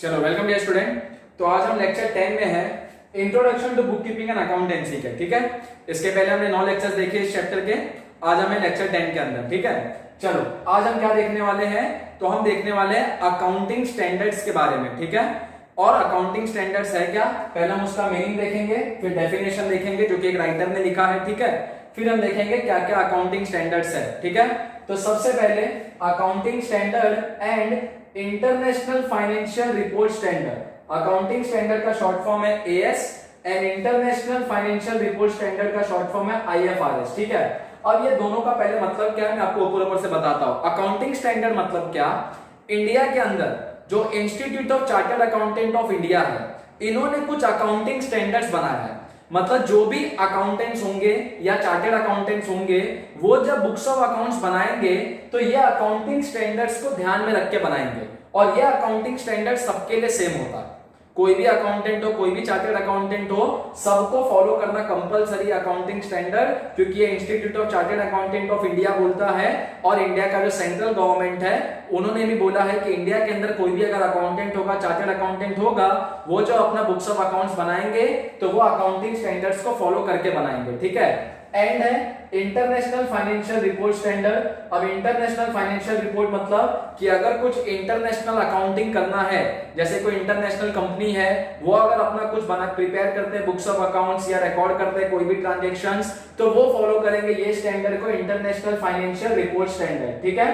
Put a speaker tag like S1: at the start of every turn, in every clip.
S1: चलो welcome dear student. तो आज हम लेक्चर 10 में है introduction to bookkeeping and accountancy के। ठीक है, इसके पहले हमने 9 लेक्चर्स देखे इस चैप्टर के। आज हमें लेक्चर 10 के अंदर। ठीक है, चलो आज हम क्या देखने वाले हैं, तो हम देखने वाले हैं अकाउंटिंग स्टैंडर्ड्स के बारे में। ठीक है, और अकाउंटिंग स्टैंडर्ड्स है क्या, पहले हम उसका मीनिंग देखेंगे, फिर डेफिनेशन देखेंगे जो कि एक राइटर ने लिखा है। ठीक है, फिर हम देखेंगे क्या क्या अकाउंटिंग स्टैंडर्ड्स है। ठीक है, तो सबसे पहले accounting standard and international financial report standard. Accounting standard का शॉर्ट फॉर्म है as and international financial report standard का शॉर्ट फॉर्म है आईएफआरएस। ठीक है, अब ये दोनों का पहले मतलब क्या है मैं आपको ऊपर ऊपर से बताता हूं। अकाउंटिंग स्टैंडर्ड मतलब क्या, इंडिया के अंदर जो institute of chartered accountant of India है, इन्होंने कुछ अकाउंटिंग स्टैंडर्ड्स बनाया है। मतलब जो भी अकाउंटेंट्स होंगे या चार्टर्ड अकाउंटेंट्स होंगे, वो जब बुक्स ऑफ अकाउंट्स बनाएंगे तो ये अकाउंटिंग स्टैंडर्ड्स को ध्यान में रख के बनाएंगे, और ये अकाउंटिंग स्टैंडर्ड सबके लिए सेम होता है। कोई भी अकाउंटेंट हो, कोई भी चार्टर्ड अकाउंटेंट हो, सबको फॉलो करना कंपलसरी अकाउंटिंग स्टैंडर्ड, क्योंकि ये institute of chartered accountant of India बोलता है, और इंडिया का जो सेंट्रल गवर्नमेंट है उन्होंने भी बोला है कि इंडिया के अंदर कोई भी अगर अकाउंटेंट होगा, चार्टर्ड अकाउंटेंट होगा, वो जो अपना बुक्स ऑफ अकाउंट्स बनाएंगे तो वो अकाउंटिंग स्टैंडर्ड्स को फॉलो करके बनाएंगे। ठीक है, एंड है इंटरनेशनल फाइनेंशियल रिपोर्ट स्टैंडर्ड। अब इंटरनेशनल फाइनेंशियल रिपोर्ट मतलब कि अगर कुछ इंटरनेशनल अकाउंटिंग करना है, जैसे कोई इंटरनेशनल कंपनी है, वो अगर अपना कुछ बना प्रिपेयर करते हैं बुक्स ऑफ अकाउंट्स या रिकॉर्ड करते हैं कोई भी ट्रांजैक्शंस, तो वो फॉलो करेंगे ये स्टैंडर्ड को, इंटरनेशनल फाइनेंशियल रिपोर्ट स्टैंडर्ड। ठीक है,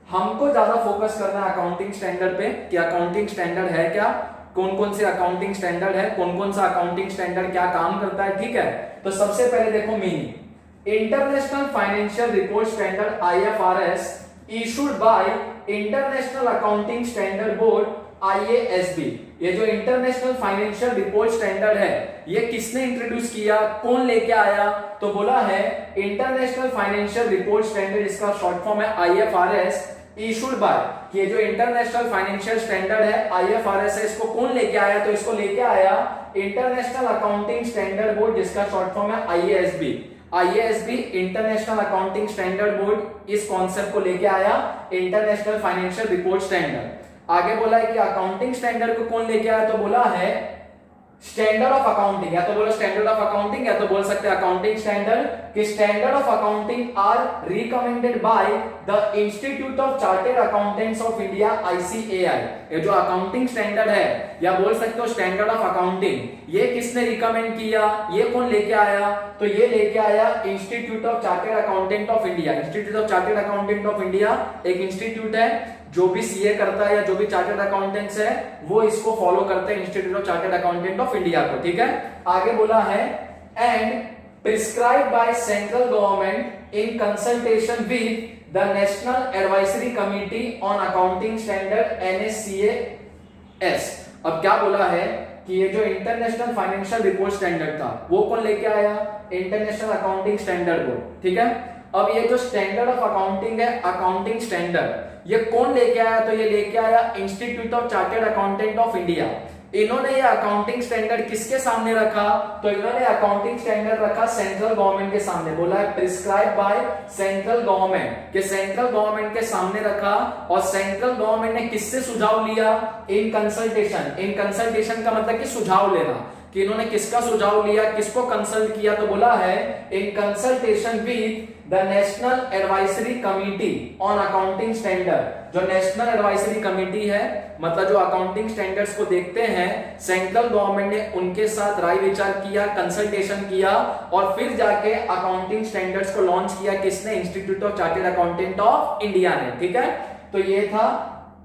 S1: हमको ज्यादा फोकस करना है अकाउंटिंग स्टैंडर्ड पे कि अकाउंटिंग स्टैंडर्ड है क्या, कौन कौन से अकाउंटिंग स्टैंडर्ड है, कौन कौन सा अकाउंटिंग स्टैंडर्ड क्या काम करता है। ठीक है, तो सबसे पहले देखो meaning, international financial report standard IFRS issued by international accounting standard board IASB. ये जो इंटरनेशनल फाइनेंशियल रिपोर्ट स्टैंडर्ड है, ये किसने इंट्रोड्यूस किया, कौन लेके आया, तो बोला है इंटरनेशनल फाइनेंशियल रिपोर्ट स्टैंडर्ड, इसका शॉर्ट फॉर्म है आईएफआरएस, इशूड बाय। ये जो इंटरनेशनल फाइनेंशियल स्टैंडर्ड है आईएफआरएस है, इसको कौन लेके आया, तो इसको लेके आया इंटरनेशनल अकाउंटिंग स्टैंडर्ड बोर्ड, जिसका शॉर्ट फॉर्म है आईएएसबी। आईएएसबी इंटरनेशनल अकाउंटिंग स्टैंडर्ड बोर्ड इस कॉन्सेप्ट को लेके आया, इंटरनेशनल फाइनेंशियल रिपोर्ट स्टैंडर्ड। आगे बोला है कि अकाउंटिंग स्टैंडर्ड को कौन लेके आया, तो बोला है स्टैंडर्ड ऑफ अकाउंटिंग, या तो बोलो स्टैंडर्ड ऑफ अकाउंटिंग, या तो बोल सकते हैं अकाउंटिंग स्टैंडर्ड, कि standard of accounting are recommended by the institute of chartered accountants of India ICAI. ये जो अकाउंटिंग स्टैंडर्ड है, या बोल सकते हो स्टैंडर्ड ऑफ अकाउंटिंग, ये किसने रिकमेंड किया, ये कौन लेके आया, तो ये लेके आया institute of chartered accountant of India. Institute of chartered accountant of India एक इंस्टीट्यूट है, जो भी सीए करता है या जो भी चार्टर्ड अकाउंटेंट्स है वो इसको फॉलो करते हैं, institute of chartered accountant of India को। ठीक है, आगे बोला है and prescribe by central government in consultation with the national advisory committee on accounting standard NSCAS. अब क्या बोला है कि ये जो इंटरनेशनल फाइनेंशियल रिपोर्ट स्टैंडर्ड था, वो कौन लेके आया, इंटरनेशनल अकाउंटिंग स्टैंडर्ड बोर्ड। ठीक है, अब ये जो स्टैंडर्ड ऑफ अकाउंटिंग है, अकाउंटिंग स्टैंडर्ड, ये कौन लेके आया, तो ये लेके आया institute of chartered accountant of India. इन्होंने ये अकाउंटिंग स्टैंडर्ड किसके सामने रखा, तो इन्होंने अकाउंटिंग स्टैंडर्ड रखा सेंट्रल गवर्नमेंट के सामने। बोला है प्रिस्क्राइब बाय सेंट्रल गवर्नमेंट, कि सेंट्रल गवर्नमेंट के सामने रखा, और सेंट्रल गवर्नमेंट ने किससे सुझाव लिया, इन कंसल्टेशन। इन कंसल्टेशन का मतलब कि सुझाव लेना, कि इन्होंने किसका सुझाव लिया, किसको कंसल्ट किया, तो बोला है इन consultation with the national advisory committee on accounting standard. जो नेशनल एडवाइजरी कमिटी है, मतलब जो अकाउंटिंग स्टैंडर्ड्स को देखते हैं, सेंट्रल गवर्नमेंट ने उनके साथ राय विचार किया, कंसल्टेशन किया, और फिर जाके अकाउंटिंग स्टैंडर्ड्स को लॉन्च किया, किसने, institute of chartered accountant of India ने। ठीक है, तो ये था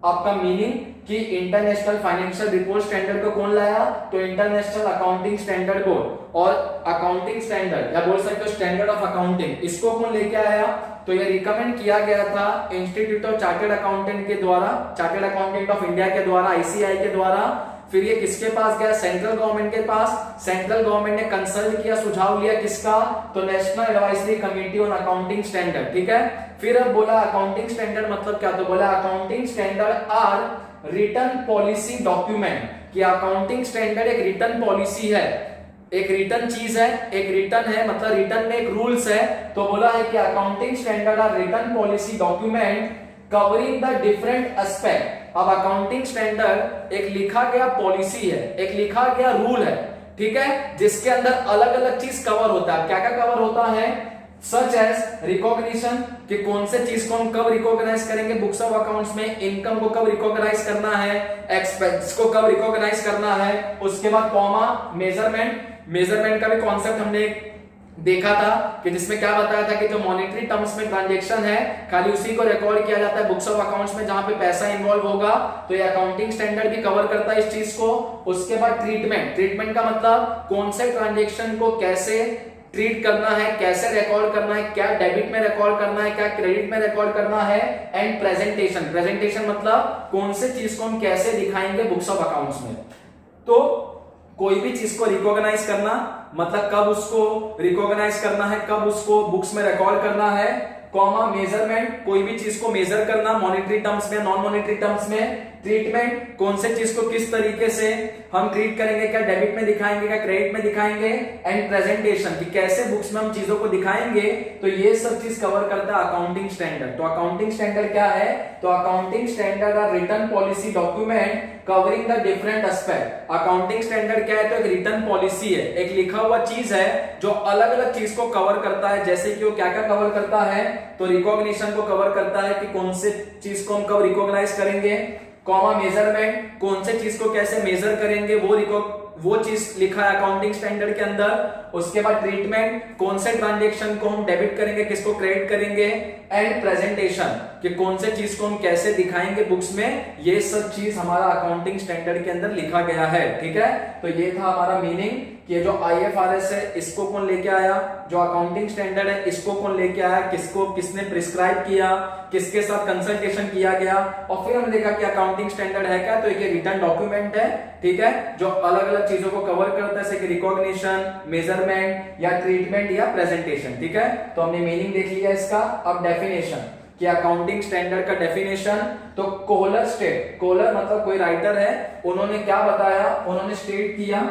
S1: आपका मीनिंग कि इंटरनेशनल फाइनेंशियल रिपोर्ट स्टैंडर्ड को कौन लाया, तो इंटरनेशनल अकाउंटिंग स्टैंडर्ड बोर्ड, और अकाउंटिंग स्टैंडर्ड या बोल सकते हो स्टैंडर्ड ऑफ अकाउंटिंग, इसको कौन लेके आया, तो ये रिकमेंड किया गया था इंस्टीट्यूट ऑफ चार्टर्ड अकाउंटेंट के द्वारा, चार्टर्ड अकाउंटेंट ऑफ इंडिया के द्वारा, आईसीआई के द्वारा। फिर ये किसके पास गया, सेंट्रल गवर्नमेंट के पास। सेंट्रल गवर्नमेंट ने कंसल्ट किया, सुझाव लिया, किसका, तो national advisory committee on accounting standard. ठीक है, फिर अब बोला अकाउंटिंग स्टैंडर्ड मतलब क्या, तो बोला accounting standard are written policy document, कि अकाउंटिंग स्टैंडर्ड एक रिटन पॉलिसी है, एक रिटन चीज है, एक रिटन है, मतलब रिटन में एक रूल्स है। तो बोला है कि accounting standard are written policy document covering the different aspect अब अकाउंटिंग स्टैंडर्ड एक लिखा गया पॉलिसी है, एक लिखा गया रूल है, ठीक है, जिसके अंदर अलग अलग चीज कवर होता है। क्या क्या कवर होता है? सच एज रिकॉग्निशन, कि कौन से चीज को हम कब रिकॉग्नाइज करेंगे बुक्स ऑफ अकाउंट्स में, इनकम को कब रिकॉग्नाइज करना है, एक्सपेंस को कब रिकॉग्नाइज करना है। उसके बाद कॉमा, मेजरमेंट, मेजरमेंट का भी कॉन्सेप्ट हमने देखा था कि जिसमें क्या बताया था कि जो मॉनेटरी टर्म्स में ट्रांजैक्शन है खाली उसी को रिकॉर्ड किया जाता है बुक्स ऑफ अकाउंट्स में जहां पे पैसा इन्वॉल्व होगा, तो ये अकाउंटिंग स्टैंडर्ड भी कवर करता है इस चीज को। उसके बाद ट्रीटमेंट, ट्रीटमेंट का मतलब कौन से ट्रांजैक्शन को कैसे ट्रीट करना है, कैसे रिकॉर्ड करना है, क्या डेबिट में रिकॉर्ड करना है, क्या क्रेडिट में रिकॉर्ड करना है। एंड प्रेजेंटेशन, प्रेजेंटेशन मतलब कौन से चीज को हम कैसे दिखाएंगे बुक्स ऑफ अकाउंट्स में। तो कोई भी चीज को रिकॉग्नाइज करना मतलब कब उसको रिकॉग्नाइज करना है, कब उसको बुक्स में रिकॉर्ड करना है। कॉमा, मेजरमेंट, कोई भी चीज को मेजर करना मॉनेटरी टर्म्स में, नॉन मॉनेटरी टर्म्स में। ट्रीटमेंट, कौन से चीज को किस तरीके से हम ट्रीट करेंगे, क्या डेबिट में दिखाएंगे, क्या क्रेडिट में दिखाएंगे। एंड प्रेजेंटेशन, कि कैसे बुक्स में हम चीजों को दिखाएंगे। तो ये सब चीज कवर करता है अकाउंटिंग स्टैंडर्ड। तो अकाउंटिंग स्टैंडर्ड क्या है? तो accounting standard are written policy document covering the different aspect. Accounting standard क्या है? तो एक रिटन पॉलिसी है, एक लिखा हुआ चीज है जो अलग अलग चीज को कवर करता है। जैसे कि वो क्या क्या कवर करता है? तो रिकॉग्निशन को कवर करता है कि कौन से चीज को हम कब रिकॉग्नाइज करेंगे। कॉमा, मेजरमेंट, कौन से चीज को कैसे मेजर करेंगे वो चीज लिखा है अकाउंटिंग स्टैंडर्ड के अंदर। उसके बाद ट्रीटमेंट, कौन से ट्रांजैक्शन को हम डेबिट करेंगे, किसको क्रेडिट करेंगे। एंड प्रेजेंटेशन, कि कौन से चीज को हम कैसे दिखाएंगे बुक्स में। ये सब चीज हमारा अकाउंटिंग स्टैंडर्ड के अंदर लिखा गया है, ठीक है। तो ये था हमारा मीनिंग कि ये जो IFRS है इसको कौन लेके आया, जो अकाउंटिंग स्टैंडर्ड है इसको कौन लेके आया, किसने प्रिस्क्राइब किया, किसके साथ कंसल्टेशन किया गया। और फिर हमने देखा कि अकाउंटिंग स्टैंडर्ड है क्या, तो एक रिटन डॉक्यूमेंट है, ठीक है, जो अलग अलग चीजों को कवर करता है, जैसे कि रिकॉग्निशन, मेजरमेंट या ट्रीटमेंट या प्रेजेंटेशन, ठीक है। तो हमने मीनिंग देख लिया इसका। अब डेफिनेशन, कि अकाउंटिंग स्टैंडर्ड का डेफिनेशन। तो कोहलर स्टेट, कोहलर मतलब कोई राइटर है, उन्होंने क्या बताया, उन्होंने स्टेट किया।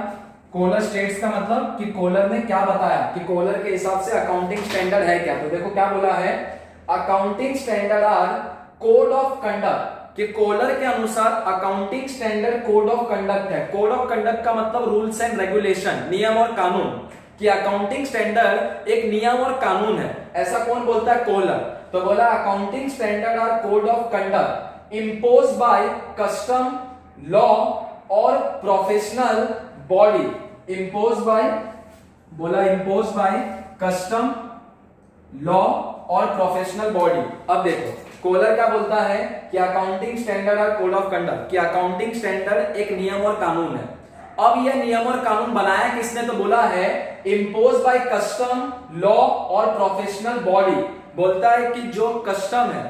S1: कोहलर स्टेट्स का मतलब कि कोहलर ने क्या बताया कि कोहलर के हिसाब से अकाउंटिंग स्टैंडर्ड है क्या। तो देखो क्या बोला है, accounting standard R code of conduct, कि कोहलर के अनुसार accounting standard code of conduct है। कोड ऑफ कंडक्ट का मतलब रूल्स एंड रेगुलेशन, नियम और कानून, कि अकाउंटिंग स्टैंडर्ड एक नियम और कानून है। ऐसा कौन बोलता है? कोहलर। तो बोला accounting standard R code of conduct impose by custom, law और प्रोफेशनल बॉडी। इम्पोज बाय, बोला इम्पोज बाय कस्टम, लॉ और प्रोफेशनल बॉडी। अब देखो कोहलर क्या बोलता है कि accounting standard R code of conduct, कि अकाउंटिंग स्टैंडर्ड एक नियम और कानून है। अब यह नियम और कानून बनाया किसने? तो बोला है इम्पोज बाय कस्टम, लॉ और प्रोफेशनल बॉडी। बोलता है कि जो कस्टम है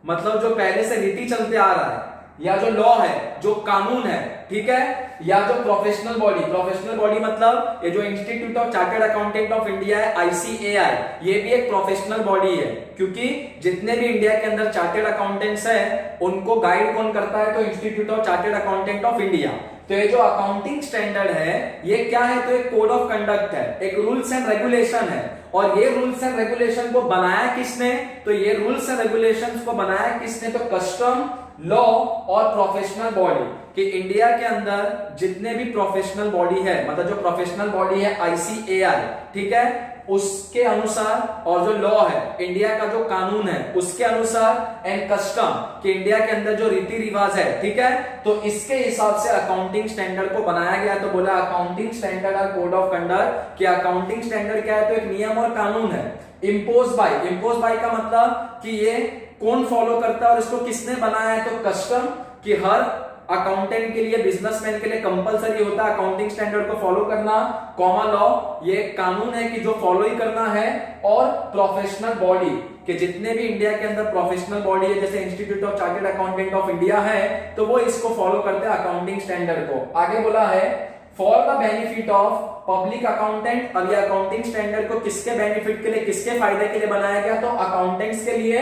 S1: मतलब जो पहले से रीति चलते आ रहा है, या जो लॉ है, जो कानून है, ठीक है, या जो प्रोफेशनल बॉडी, प्रोफेशनल बॉडी मतलब ये जो institute of chartered accountant of India है, ICAI, ये भी एक प्रोफेशनल बॉडी है, क्योंकि जितने भी इंडिया के अंदर चार्टर्ड अकाउंटेंट्स हैं उनको गाइड कौन करता है? तो institute of chartered accountant of India. तो ये जो अकाउंटिंग स्टैंडर्ड है ये क्या है? तो एक कोड ऑफ कंडक्ट है, एक रूल्स एंड रेगुलेशन है। और ये रूल्स एंड रेगुलेशन को बनाया किसने? तो ये रूल्स एंड रेगुलेशंस को बनाया किसने? तो कस्टम, लॉ और प्रोफेशनल बॉडी। कि इंडिया के अंदर जितने भी प्रोफेशनल बॉडी है, मतलब जो प्रोफेशनल बॉडी है ICAI, ठीक है, उसके अनुसार, और जो लॉ है इंडिया का जो कानून है उसके अनुसार, एंड कस्टम कि इंडिया के अंदर जो रीति रिवाज है, ठीक है, तो इसके हिसाब से अकाउंटिंग स्टैंडर्ड को बनाया गया। तो बोला accounting standard R code of conduct, कि अकाउंटिंग स्टैंडर्ड क्या है? तो एक नियम और कानून है। इम्पोज बाय, इम्पोज बाय का मतलब कि ये कौन फॉलो करता है और इसको किसने बनाया है? तो कस्टम, कि हर अकाउंटेंट के लिए, बिजनेसमैन के लिए कंपलसरी होता है अकाउंटिंग स्टैंडर्ड को फॉलो करना। कॉमा, लॉ, ये कानून है कि जो फॉलो ही करना है। और प्रोफेशनल बॉडी, कि जितने भी इंडिया के अंदर प्रोफेशनल बॉडी है, जैसे institute of chartered accountant of India है, तो वो इसको फॉलो करते हैं अकाउंटिंग स्टैंडर्ड को। आगे बोला है for the benefit of public accountant. अब ये अकाउंटिंग स्टैंडर्ड को किसके बेनिफिट के लिए, किसके फायदे के लिए बनाया गया? तो अकाउंटेंट्स के लिए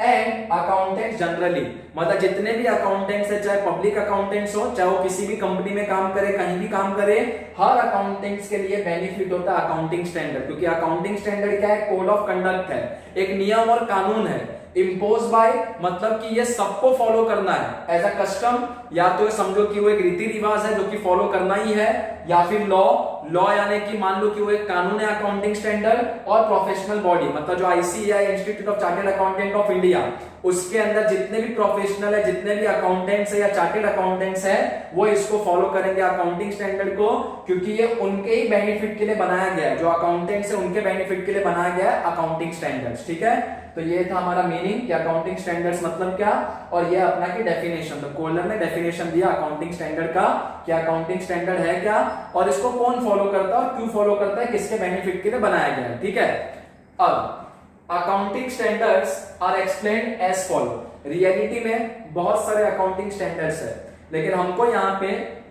S1: एंड अकाउंटेंट जनरली, मतलब जितने भी अकाउंटेंट्स है, चाहे पब्लिक अकाउंटेंट्स हो, चाहे वो किसी भी कंपनी में काम करे, कहीं भी काम करे, हर अकाउंटेंट्स के लिए बेनिफिट होता है अकाउंटिंग स्टैंडर्ड। क्योंकि अकाउंटिंग स्टैंडर्ड क्या है? कोड ऑफ कंडक्ट है, एक नियम और कानून है। इम्पोज बाय मतलब कि ये सबको फॉलो करना है एज अ कस्टम, या तो समझो कि वो एक रीति रिवाज है जो कि फॉलो करना ही है, या फिर लॉ यानी कि मान लो कि वो एक कानून है अकाउंटिंग स्टैंडर्ड, और प्रोफेशनल बॉडी मतलब जो ICAI institute of chartered accountant of India, उसके अंदर जितने भी प्रोफेशनल है, जितने भी अकाउंटेंट्स है या चार्टर्ड अकाउंटेंट्स है, वो इसको फॉलो करेंगे अकाउंटिंग स्टैंडर्ड को, क्योंकि ये उनके ही बेनिफिट के लिए बनाया गया है। जो अकाउंटेंट्स है उनके बेनिफिट के लिए बनाया गया है अकाउंटिंग स्टैंडर्ड्स। ठीक है, तो ये था हमारा मीनिंग कि अकाउंटिंग स्टैंडर्ड्स मतलब क्या, और ये अपना की डेफिनेशन। तो कोलर ने डेफिनेशन दिया अकाउंटिंग स्टैंडर्ड का कि अकाउंटिंग स्टैंडर्ड है क्या, और इसको कौन फॉलो करता है और क्यों फॉलो करता है, किसके बेनिफिट के लिए बनाया गया है। ठीक है, अब accounting standards are explained as follow. Reality में बहुत सारे अकाउंटिंग स्टैंडर्ड्स है, लेकिन हमको यहाँ पे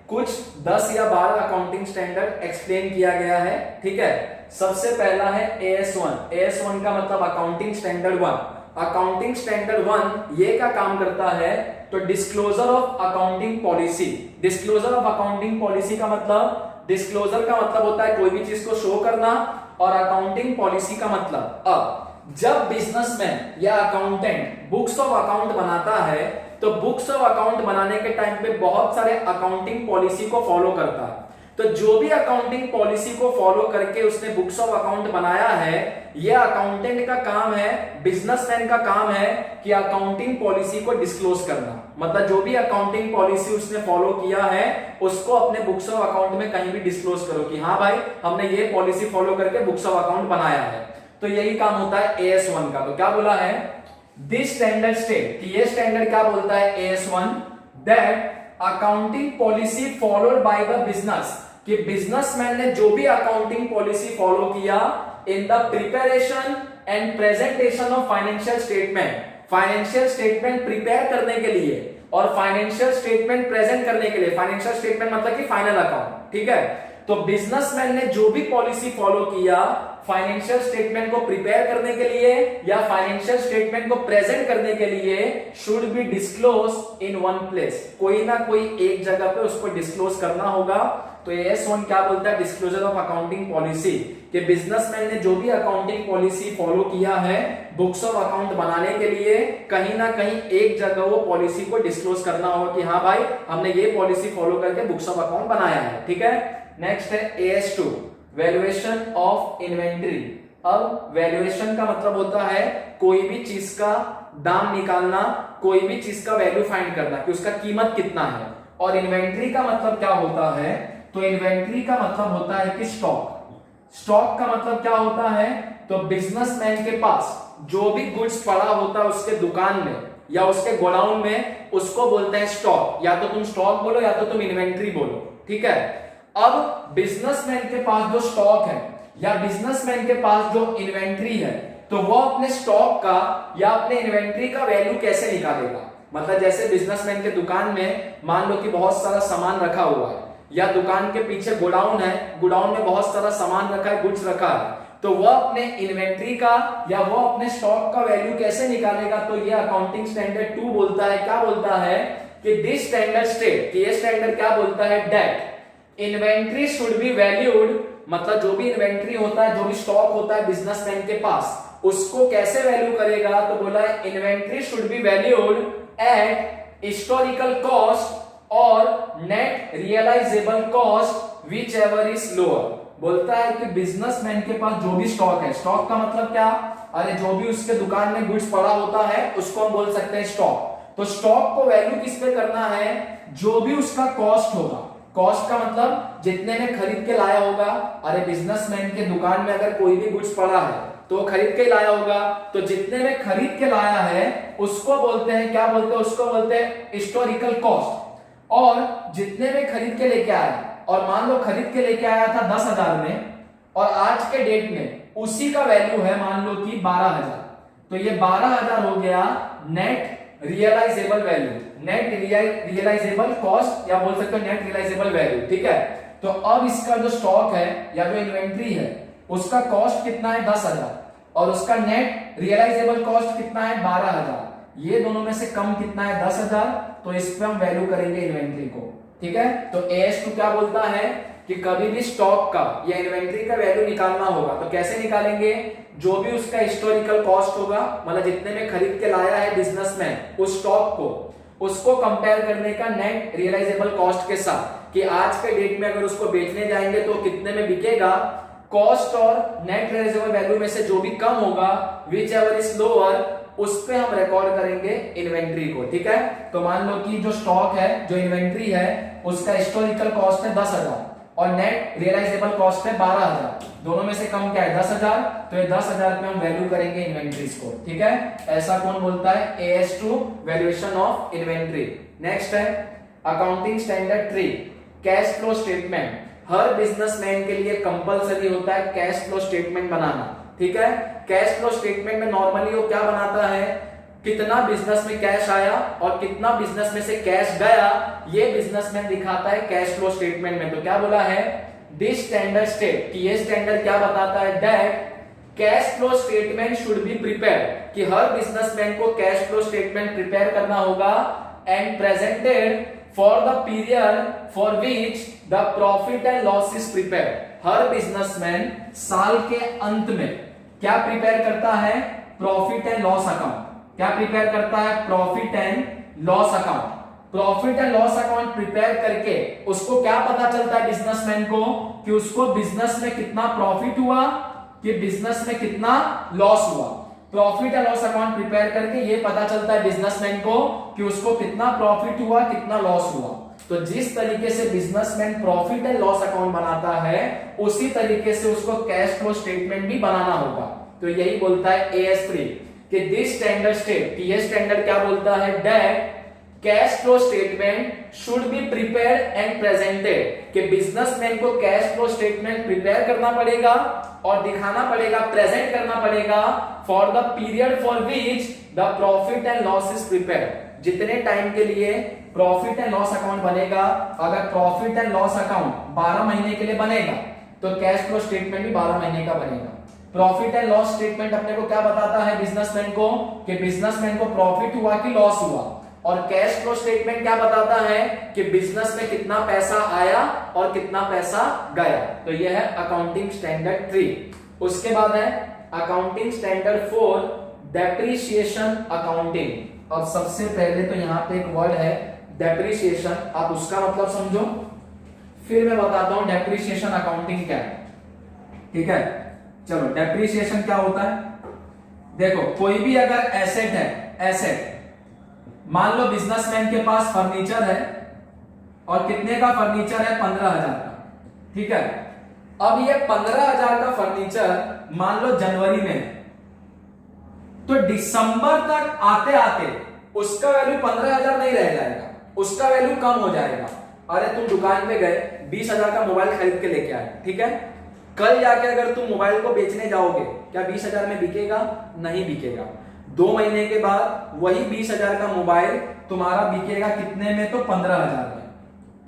S1: कुछ 10 या 12 अकाउंटिंग स्टैंडर्ड एक्सप्लेन किया गया है। ठीक है, सबसे पहला है AS1। AS1 का मतलब अकाउंटिंग स्टैंडर्ड 1। अकाउंटिंग स्टैंडर्ड 1 ये क्या काम करता है, तो disclosure of accounting policy. Disclosure of accounting policy का मतलब, डिस्क्लोजर का मतलब होता है कोई भी चीज को शो करना, और अकाउंटिंग पॉलिसी का मतलब, अब जब बिजनेसमैन या अकाउंटेंट बुक्स ऑफ अकाउंट बनाता है, तो बुक्स ऑफ अकाउंट बनाने के टाइम पे बहुत सारे अकाउंटिंग पॉलिसी को फॉलो करता है। तो जो भी अकाउंटिंग पॉलिसी को फॉलो करके उसने बुक्स ऑफ अकाउंट बनाया है, यह अकाउंटेंट का काम है, बिजनेसमैन का काम है कि अकाउंटिंग पॉलिसी को डिस्क्लोज करना। मतलब जो भी अकाउंटिंग पॉलिसी उसने फॉलो किया है, उसको अपने बुक्स ऑफ अकाउंट में कहीं भी डिस्क्लोज करो कि हाँ भाई हमने ये पॉलिसी फॉलो करके बुक्स ऑफ अकाउंट बनाया है। तो यही काम होता है AS1 का। तो क्या बोला है, दिस स्टैंडर्ड स्टेट, कि ये स्टैंडर्ड क्या बोलता है AS1, that accounting policy followed by the business, कि बिजनेसमैन ने जो भी अकाउंटिंग पॉलिसी फॉलो किया in the preparation and presentation of financial statement, financial statement prepare करने के लिए और फाइनेंशियल स्टेटमेंट प्रेजेंट करने के लिए, फाइनेंशियल स्टेटमेंट मतलब कि फाइनल अकाउंट। ठीक है, तो बिजनेसमैन ने जो भी पॉलिसी फॉलो किया फाइनेंशियल स्टेटमेंट को प्रिपेयर करने के लिए या फाइनेंशियल स्टेटमेंट को प्रेजेंट करने के लिए, should be disclose in one place, कोई ना कोई एक जगह पे उसको डिस्क्लोज करना होगा। तो AS1 क्या बोलता है, डिस्क्लोजर ऑफ अकाउंटिंग पॉलिसी, कि बिजनेसमैन ने जो भी अकाउंटिंग पॉलिसी फॉलो किया है बुक्स ऑफ अकाउंट बनाने के लिए, कहीं ना कहीं एक जगह वो पॉलिसी को डिस्क्लोज करना होगा कि हाँ भाई हमने ये पॉलिसी फॉलो करके बुक्स ऑफ अकाउंट बनाया है। ठीक है, नेक्स्ट है AS2, वैल्यूएशन ऑफ इन्वेंट्री। अब वैल्यूएशन का मतलब होता है कोई भी चीज का दाम निकालना, कोई भी चीज का वैल्यू फाइंड करना कि उसका कीमत कितना है। और इन्वेंट्री का मतलब क्या होता है, तो इन्वेंट्री का मतलब होता है कि स्टॉक। स्टॉक का मतलब क्या होता है, तो बिजनेसमैन के पास जो भी गुड्स पड़ा होता है उसके दुकान में या उसके गोडाउन में, उसको बोलते हैं स्टॉक। या तो तुम स्टॉक बोलो या तो तुम इन्वेंट्री बोलो। ठीक है, अब बिजनेसमैन के पास जो स्टॉक है या बिजनेसमैन के पास जो इन्वेंट्री है, तो वो अपने स्टॉक का या अपने इन्वेंट्री का वैल्यू कैसे निकालेगा। मतलब जैसे बिजनेसमैन के दुकान में मान लो कि बहुत सारा सामान रखा हुआ है, या दुकान के पीछे गोडाउन है, गोडाउन में बहुत सारा सामान रखा है, गुड्स रखा है, तो वह अपने इन्वेंट्री का या वो अपने स्टॉक का वैल्यू कैसे निकालेगा। तो ये अकाउंटिंग स्टैंडर्ड 2 बोलता है, क्या बोलता है कि दिस स्टैंडर्ड स्टेट, ये स्टैंडर्ड क्या बोलता है, that inventory should be valued, मतलब जो भी इन्वेंट्री होता है, जो भी स्टॉक होता है बिजनेसमैन के पास, उसको कैसे वैल्यू करेगा। तो बोला है inventory should be valued at historical cost और net realisable cost whichever is lower. बोलता है कि बिजनेसमैन के पास जो भी स्टॉक है, स्टॉक का मतलब क्या, अरे जो भी उसके दुकान में गुड्स पड़ा होता है उसको हम बोल सकते हैं स्टॉक। तो स्टॉक को वैल्यू किस पे करना है, जो भी उसका कॉस्ट होगा। कॉस्ट का मतलब जितने में खरीद के लाया होगा। अरे बिजनेसमैन के दुकान में अगर कोई भी गुड्स पड़ा है तो वो खरीद के लाया होगा, तो जितने में खरीद के लाया है उसको बोलते हैं, क्या बोलते हैं, उसको बोलते हैं हिस्टोरिकल कॉस्ट। और जितने में खरीद के लेके आया, और मान लो खरीद के लेके आया था 10,000 में, और आज के डेट में उसी का वैल्यू है मान लो कि 12,000, तो ये 12,000 हो गया net realisable value, net realisable cost, या बोल सकते हो नेट रियलाइजेबल वैल्यू। ठीक है, तो अब इसका जो स्टॉक है या जो इन्वेंट्री है उसका कॉस्ट कितना है 10,000, और उसका नेट रियलाइजेबल कॉस्ट कितना है 12,000। ये दोनों में से कम कितना है 10,000, तो इस पे हम वैल्यू करेंगे इन्वेंट्री को। ठीक है, तो AS2 क्या बोलता है कि कभी भी स्टॉक का या इन्वेंट्री का वैल्यू निकालना होगा तो कैसे निकालेंगे, जो भी उसका हिस्टोरिकल कॉस्ट होगा, मतलब जितने में खरीद के लाया है बिजनेसमैन उस स्टॉक को, उसको कंपेयर करने का नेट रियलाइजेबल कॉस्ट के साथ कि आज के डेट में अगर उसको बेचने जाएंगे तो कितने में बिकेगा, कॉस्ट और नेट रियलाइजेबल वैल्यू में से जो भी कम होगा विच एवर इज लोअर, उस पे हम रिकॉर्ड करेंगे इन्वेंट्री को। ठीक है, तो मान लो कि जो स्टॉक है, जो इन्वेंट्री है, उसका हिस्टोरिकल कॉस्ट है 10,000 और नेट रियलाइजेबल कॉस्ट है 12,000, दोनों में से कम क्या है 10,000, तो ये 10,000 पे हम वैल्यू करेंगे इन्वेंट्रीज को। ठीक है, ऐसा कौन बोलता है, AS2 valuation of inventory. Next है accounting standard 3 cash flow statement. हर बिजनेसमैन के लिए कंपलसरी होता है कैश फ्लो स्टेटमेंट बनाना। ठीक है, कैश फ्लो स्टेटमेंट में नॉर्मली वो क्या बनाता है, कितना बिजनेस में कैश आया और कितना बिजनेस में से कैश गया, ये बिजनेसमैन दिखाता है कैश फ्लो स्टेटमेंट में। तो क्या बोला है, दिस स्टैंडर्ड स्टेट, कि ये स्टैंडर्ड क्या बताता है, that cash flow statement should be prepare, कि हर बिजनेसमैन को कैश फ्लो स्टेटमेंट प्रिपेयर करना होगा and presented for the period for which the profit and loss is prepare. Her businessman साल के अंत में क्या प्रिपेयर करता है, प्रॉफिट एंड लॉस अकाउंट। क्या प्रिपेयर करता है, profit and loss account. Profit and loss account prepare करके उसको क्या पता चलता है बिजनेसमैन को, कि उसको बिजनेस में कितना प्रॉफिट हुआ, कि बिजनेस में कितना लॉस हुआ। Profit and loss account prepare करके ये पता चलता है बिजनेसमैन को कि उसको कितना प्रॉफिट हुआ, कितना लॉस हुआ। तो जिस तरीके से businessman profit and loss account बनाता है, उसी तरीके से उसको कैश फ्लो स्टेटमेंट भी बनाना होगा। तो यही बोलता है AS3 कि दिस स्टैंडर्ड स्टेट, कि ये स्टैंडर्ड क्या बोलता है, that cash flow statement should be prepared and presented, कि बिजनेसमैन को कैश फ्लो स्टेटमेंट प्रिपेयर करना पड़ेगा और दिखाना पड़ेगा, प्रेजेंट करना पड़ेगा for the period for which the profit and loss is prepared. जितने टाइम के लिए प्रॉफिट एंड लॉस अकाउंट बनेगा, अगर प्रॉफिट एंड लॉस अकाउंट 12 महीने के लिए बनेगा तो कैश फ्लो स्टेटमेंट भी 12 महीने का बनेगा। प्रॉफिट एंड लॉस स्टेटमेंट अपने को क्या बताता है बिजनेसमैन को, कि बिजनेसमैन को प्रॉफिट हुआ कि लॉस हुआ, और कैश फ्लो स्टेटमेंट क्या बताता है कि बिजनेस में कितना पैसा आया और कितना पैसा गया। तो यह है अकाउंटिंग स्टैंडर्ड 3। उसके बाद है अकाउंटिंग स्टैंडर्ड 4 डेप्रिसिएशन अकाउंटिंग। अब सबसे पहले तो यहां पे एक वर्ड है डेप्रिसिएशन, आप उसका मतलब समझो, फिर मैं बताता हूं डेप्रिसिएशन अकाउंटिंग क्या है। ठीक है, चलो डेप्रिसिएशन क्या होता है, देखो कोई भी अगर एसेट है, एसेट मान लो बिजनेसमैन के पास फर्नीचर है और कितने का फर्नीचर है, 15,000 का। ठीक है, अब ये 15,000 का फर्नीचर मान लो जनवरी में है, तो दिसंबर तक आते आते उसका वैल्यू 15,000 नहीं रह जाएगा, उसका वैल्यू कम हो जाएगा। अरे तुम दुकान पे गए 20,000 का मोबाइल खरीद के लेके आए, ठीक है, कल जाके अगर तुम मोबाइल को बेचने जाओगे, क्या 20,000 में बिकेगा? नहीं बिकेगा। 2 महीने के बाद वही 20,000 का मोबाइल तुम्हारा बिकेगा कितने में? तो 15,000 में।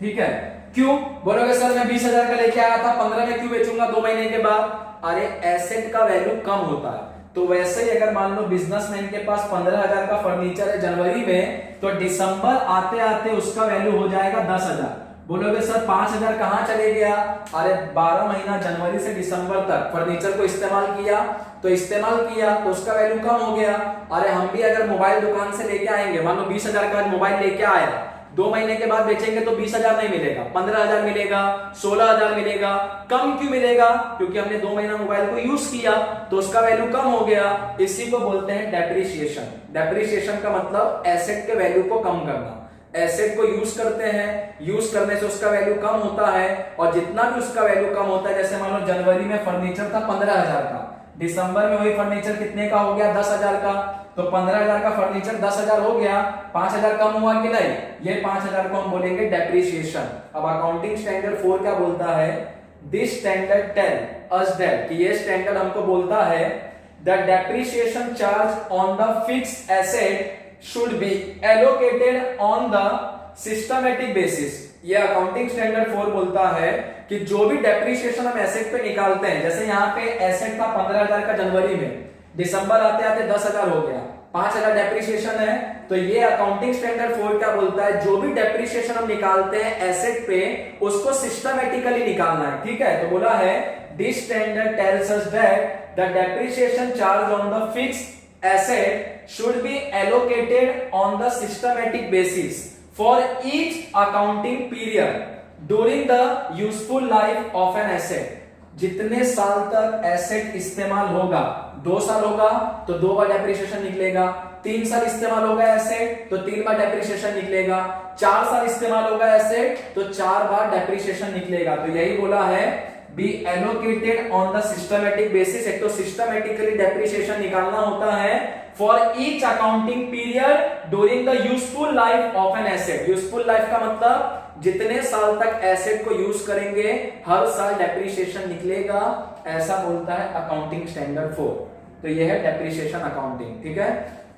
S1: ठीक है, क्यों? बोलोगे सर मैं 20,000 का लेके आया था, 15 में क्यों बेचूंगा 2 महीने के बाद? अरे एसेट का वैल्यू कम होता है। तो वैसे ही अगर मान लो बिजनेसमैन के पास 15,000 का फर्नीचर है जनवरी में, तो दिसंबर आते आते उसका वैल्यू हो जाएगा 10,000। बोलोगे सर 5,000 कहां चले गया? अरे 12 महीना जनवरी से दिसंबर तक फर्नीचर को इस्तेमाल किया, तो इस्तेमाल किया तो उसका वैल्यू कम हो गया। अरे हम भी अगर मोबाइल दुकान से लेके आएंगे, मान लो 20,000 का मोबाइल लेके आया, 2 महीने के बाद बेचेंगे तो 20,000 नहीं मिलेगा, 15,000 मिलेगा, 16,000 मिलेगा। कम क्यों मिलेगा? क्योंकि हमने 2 महीना मोबाइल को यूज किया तो उसका वैल्यू कम हो गया। इसी को बोलते हैं डेप्रिसिएशन। डेप्रिसिएशन का मतलब एसेट के वैल्यू को कम करना। एसेट को यूज करते हैं, यूज करने से उसका वैल्यू कम होता है, और जितना भी उसका वैल्यू कम होता है, जैसे मान लो जनवरी में फर्नीचर था 15,000 का, दिसंबर में वही फर्नीचर कितने का हो गया? 10,000 का। तो 15,000 का फर्नीचर 10,000 हो गया, 5,000 कम हुआ कि नहीं? ये 5,000 को हम बोलेंगे डेप्रिसिएशन। अब अकाउंटिंग स्टैंडर्ड 4 क्या बोलता है? This standard tell us that, कि ये स्टैंडर्ड हमको बोलता है the depreciation charge on the fixed asset should be allocated on the systematic basis। ये अकाउंटिंग स्टैंडर्ड 4 बोलता है कि जो भी डेप्रिसिएशन हम एसेट पे निकालते हैं, जैसे यहाँ पे एसेट था 15,000 का जनवरी में, दिसंबर आते आते 10,000 हो गया, 5,000 डेप्रिसिएशन है। तो ये अकाउंटिंग स्टैंडर्ड 4 क्या बोलता है, जो भी डेप्रिसिएशन हम निकालते हैं एसेट पे उसको सिस्टमैटिकली निकालना है, ठीक है। तो बोला है this standard tells us that the depreciation charge on the fixed asset should be allocated on the systematic basis for each accounting period during the useful life of an asset. जितने साल तक एसेट इस्तेमाल होगा, 2 साल होगा तो 2 बार depreciation निकलेगा, 3 साल इस्तेमाल होगा एसेट तो 3 बार डेप्रिसिएशन निकलेगा, 4 साल इस्तेमाल होगा एसेट तो 4 बार डेप्रिसिएशन निकलेगा। तो यही बोला है B allocated on the systematic basis. एक तो सिस्टमैटिकली डेप्रिसिएशन निकालना होता है for each accounting period during the useful life of an asset. Useful life का मतलब जितने साल तक एसेट को यूज करेंगे हर साल डेप्रिसिएशन निकलेगा, ऐसा बोलता है अकाउंटिंग स्टैंडर्ड 4। तो ये है डेप्रिसिएशन अकाउंटिंग, ठीक है।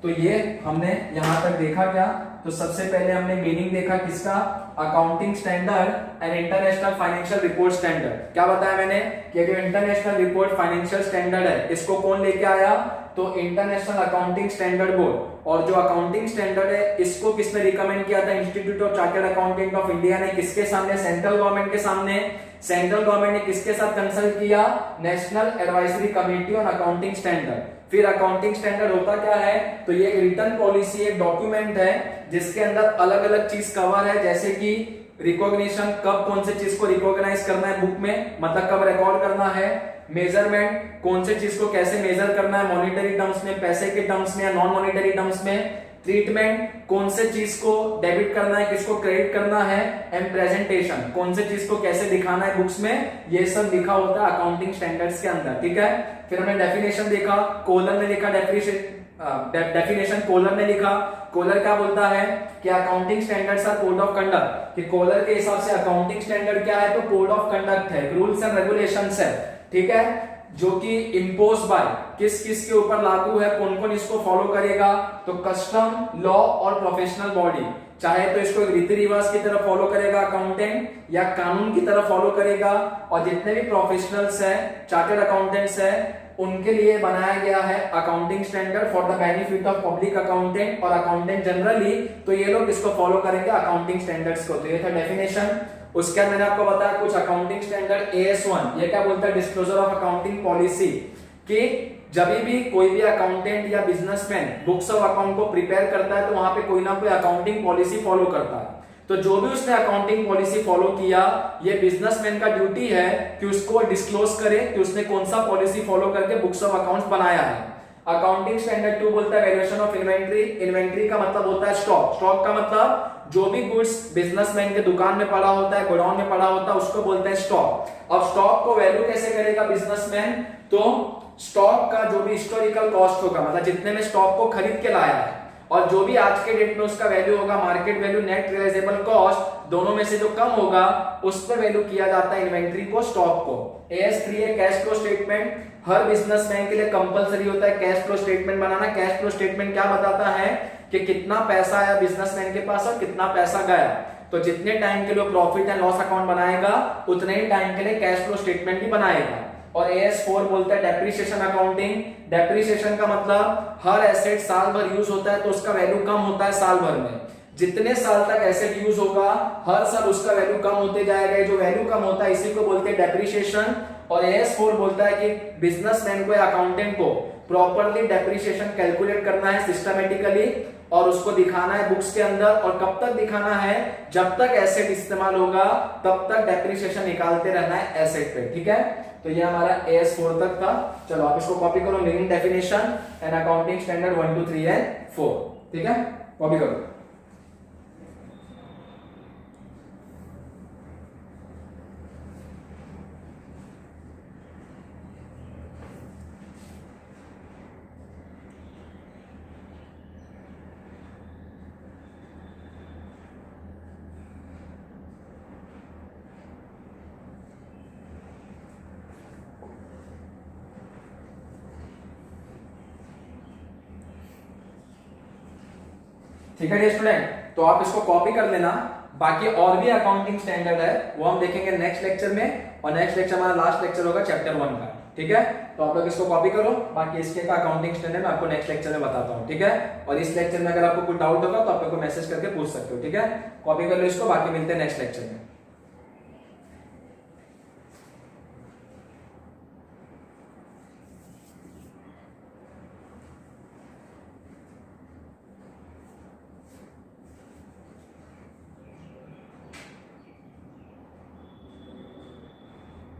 S1: तो ये हमने यहां तक देखा क्या, तो सबसे पहले हमने मीनिंग देखा किसका, accounting standard and international financial report standard. क्या बताया मैंने कि जो इंटरनेशनल रिपोर्ट फाइनेंशियल स्टैंडर्ड है इसको कौन लेके आया, तो इंटरनेशनल अकाउंटिंग स्टैंडर्ड बोर्ड। और जो अकाउंटिंग स्टैंडर्ड है इसको किसने रिकमेंड किया था, institute of chartered accountant of India ने। किसके सामने, सेंट्रल गवर्नमेंट के सामने। सेंट्रल गवर्नमेंट ने किसके साथ कंसल्ट किया, national advisory committee on accounting standard. फिर अकाउंटिंग स्टैंडर्ड होता क्या है, तो ये एक रिटर्न पॉलिसी, एक डॉक्यूमेंट है जिसके अंदर अलग अलग चीज कवर है, जैसे कि रिकॉग्निशन, कब कौन से चीज को रिकॉग्नाइज करना है बुक में, मतलब कब रिकॉर्ड करना है। मेजरमेंट, कौन से चीज को कैसे मेजर करना है, मॉनिटरी टर्म्स में, पैसे के टर्म्स में या नॉन मॉनिटरी टर्म्स में। ट्रीटमेंट, कौन से चीज को डेबिट करना है, किसको क्रेडिट करना है। एंड प्रेजेंटेशन, कौन से चीज को कैसे दिखाना है बुक्स में, ये सब लिखा होता है अकाउंटिंग स्टैंडर्ड्स के अंदर, ठीक है। फिर हमने डेफिनेशन देखा, कोलर ने लिखा डेफिनेशन कोलर ने लिखा। कोलर क्या बोलता है कि accounting standards R code of conduct, कि कोलर के हिसाब से अकाउंटिंग स्टैंडर्ड क्या है, तो कोड ऑफ कंडक्ट है, रूल्स एंड रेगुलेशंस है, ठीक है, जो कि इम्पोज बाय, किस किस के ऊपर लागू है, कौन कौन इसको फॉलो करेगा, तो कस्टम, लॉ और प्रोफेशनल बॉडी। चाहे तो इसको रीति रिवाज की तरह फॉलो करेगा अकाउंटेंट, या कानून की तरह फॉलो करेगा। और जितने भी प्रोफेशनल्स हैं, चार्टर्ड अकाउंटेंट्स हैं, उनके लिए बनाया गया है accounting standard for the benefit of public accountant और अकाउंटेंट जनरली। तो ये लोग इसको फॉलो करेंगे अकाउंटिंग स्टैंडर्ड्स को। तो ये था डेफिनेशन। उसके बाद मैंने आपको बताया कुछ अकाउंटिंग स्टैंडर्ड। AS1 ये क्या बोलता है, डिस्क्लोजर ऑफ अकाउंटिंग पॉलिसी, कि जब भी कोई भी अकाउंटेंट या बिजनेसमैन बुक्स ऑफ अकाउंट को प्रिपेयर करता है तो वहां पे कोई ना कोई अकाउंटिंग पॉलिसी फॉलो करता है। तो जो भी उसने अकाउंटिंग पॉलिसी फॉलो किया, ये बिजनेसमैन का ड्यूटी है कि उसको डिस्क्लोज करे कि उसने कौन सा पॉलिसी फॉलो करके बुक्स ऑफ अकाउंट्स बनाया है। अकाउंटिंग स्टैंडर्ड 2 बोलता है वैल्यूएशन ऑफ इन्वेंट्री। इन्वेंट्री का मतलब होता है स्टॉक। स्टॉक का मतलब जो भी गुड्स बिजनेसमैन के दुकान में पड़ा होता है, गोडाउन में पड़ा होता है, उसको बोलते हैं स्टॉक। अब स्टॉक को वैल्यू कैसे करेगा बिजनेसमैन, तो स्टॉक का जो भी हिस्टोरिकल कॉस्ट होगा, मतलब जितने में स्टॉक को खरीद के लाया है, और जो भी आज के डेट में उसका वैल्यू होगा, market value, net realisable cost, दोनों में से जो कम होगा उस पर वैल्यू किया जाता है इन्वेंट्री को, स्टॉक को। AS3 है कैश फ्लो स्टेटमेंट। हर बिजनेसमैन के लिए कंपलसरी होता है कैश फ्लो स्टेटमेंट बनाना। कैश फ्लो स्टेटमेंट क्या बताता है कि कितना पैसा आया बिजनेसमैन के पास और कितना पैसा गया। तो जितने टाइम के लिए प्रॉफिट एंड लॉस अकाउंट बनाएगा उतने ही टाइम के लिए कैश फ्लो स्टेटमेंट भी बनाएगा। और AS4 बोलता है डेप्रिसिएशन अकाउंटिंग। डेप्रिसिएशन का मतलब हर एसेट साल भर यूज होता है तो उसका वैल्यू कम होता है साल भर में। जितने साल तक एसेट यूज होगा हर साल उसका वैल्यू कम होते जाएगा। जो वैल्यू कम होता है इसी को बोलते हैं डेप्रिसिएशन। और AS4 बोलता है कि बिजनेसमैन को या अकाउंटेंट को प्रॉपर्ली डेप्रिसिएशन कैलकुलेट करना है सिस्टमेटिकली, और उसको दिखाना है बुक्स के अंदर। और कब तक दिखाना है, जब तक एसेट इस्तेमाल होगा तब तक डेप्रिसिएशन निकालते रहना है एसेट पे, ठीक है। तो ये हमारा AS4 तक था। चलो आप इसको कॉपी करो, meaning, definition and accounting standard 1 2 3 and 4, ठीक है, कॉपी करो। ठीक है स्टूडेंट, तो आप इसको कॉपी कर लेना। बाकी और भी अकाउंटिंग स्टैंडर्ड है वो हम देखेंगे नेक्स्ट लेक्चर में, और नेक्स्ट लेक्चर हमारा लास्ट लेक्चर होगा चैप्टर 1 का। ठीक है। तो आप लोग इसको कॉपी करो, बाकी इसके का अकाउंटिंग स्टैंडर्ड मैं आपको नेक्स्ट लेक्चर में बताता हूँ, ठीक है। और इस लेक्चर में अगर आपको कुछ डाउट होगा तो आप लोग को मैसेज करके पूछ सकते हो, ठीक है। कॉपी कर लो इसको, बाकी मिलते हैं नेक्स्ट लेक्चर में।